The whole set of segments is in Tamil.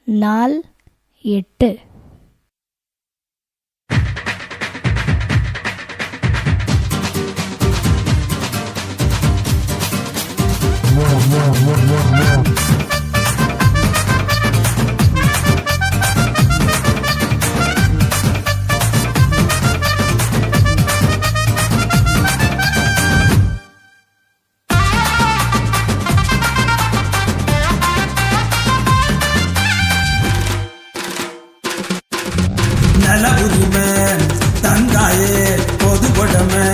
நாள் 8. நல உரிமை தந்தாயே பொது கொடமை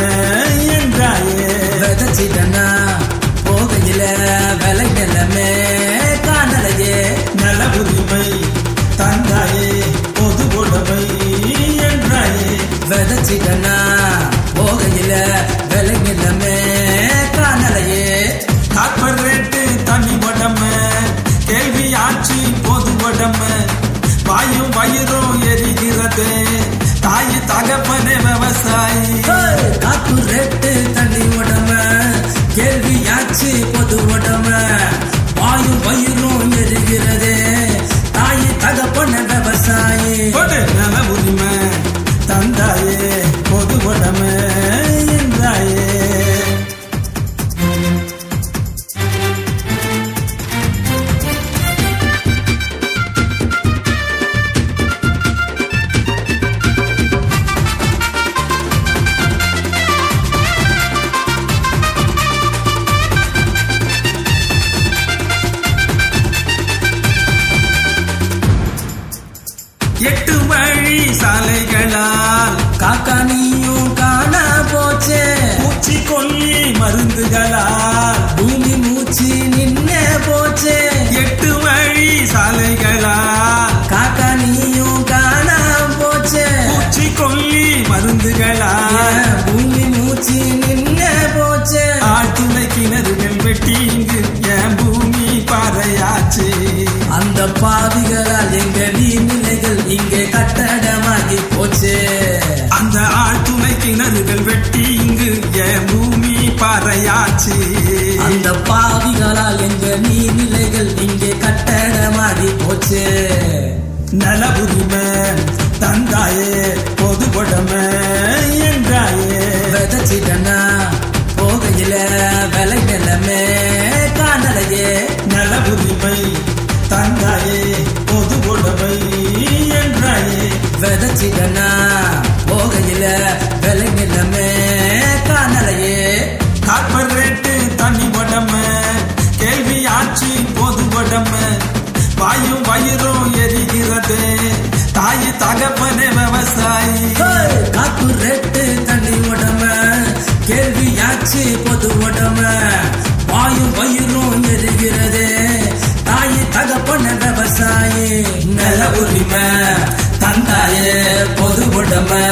என்றாயே விதைச்சிட்டனா போகையில விலை நிலமே காணலையே நல உரிமை தந்தாயே பொது கொடமை என்றாயே விதைச்சிட்டனா போகையில விலை நிலமே காணலையே கார்பரேட்டு தனி உடமை கேள்வி ஆட்சி பொது உடமை வாயும் வயிறும் எரிகிறது தாய் தகப்பனே விவசாயி காப்பு ரேட்டு தண்ணி உடம கேள்வியாச்சு பொது உடம வாயும் வயிறும் எரிகிறது தாய் தகப்பன விவசாயி நல உரிமை தந்தாயே பொது உடம என்றாயே எட்டு வழி சாலைகளால் காக்கா நீயும் காண போச்சே பூச்சி கொல்லி மருந்துகளால் பூமி மூச்சு நின்னே போச்சே எட்டு வழி சாலைகளால் காக்கா நீயும் காண போச்சே பூச்சி கொல்லி மருந்துகளால் பூமி மூச்சு நின்னே போச்சே ஆழ்துளை கிணறுகள் வெட்டி இங்கு என் பூமி பாறையாச்சு அந்த பாவிகளால் எங்க நீர்நிலைகள் இங்கே கட்டடமாகி போச்சு அந்த ஆழ்துளை கிணறுகள் வெட்டி இங்கு என் பூமி பாறையாச்சு அந்த பாவிகளால் எங்க நீர்நிலைகள் இங்கே கட்டடமாகி போச்சு நல உரிமை தந்தாயே பொது கொடமை என்றாயே விதைச்சிட்டனா போகையில விலை நிலமே காணலையே நல உரிமை தந்தாயே பொது கொடமை என்றாயே விதைச்சிட்டனா போகையில விலை நிலமே காணலையே கார்பரேட்டு தனி உடமை கேள்வி ஆட்சி பொது உடமை வாயும் வயிறும் எரிகிறது தாய் தகப்பனே விவசாயி காப்பு ரேட்டு தனி உடமை கேள்வியாச்சு பொது உடமை வாயும் வயிறும் எரிகிறது தாய் தகப்பன விவசாயி நல உரிமை தந்தாயே பொது உடமை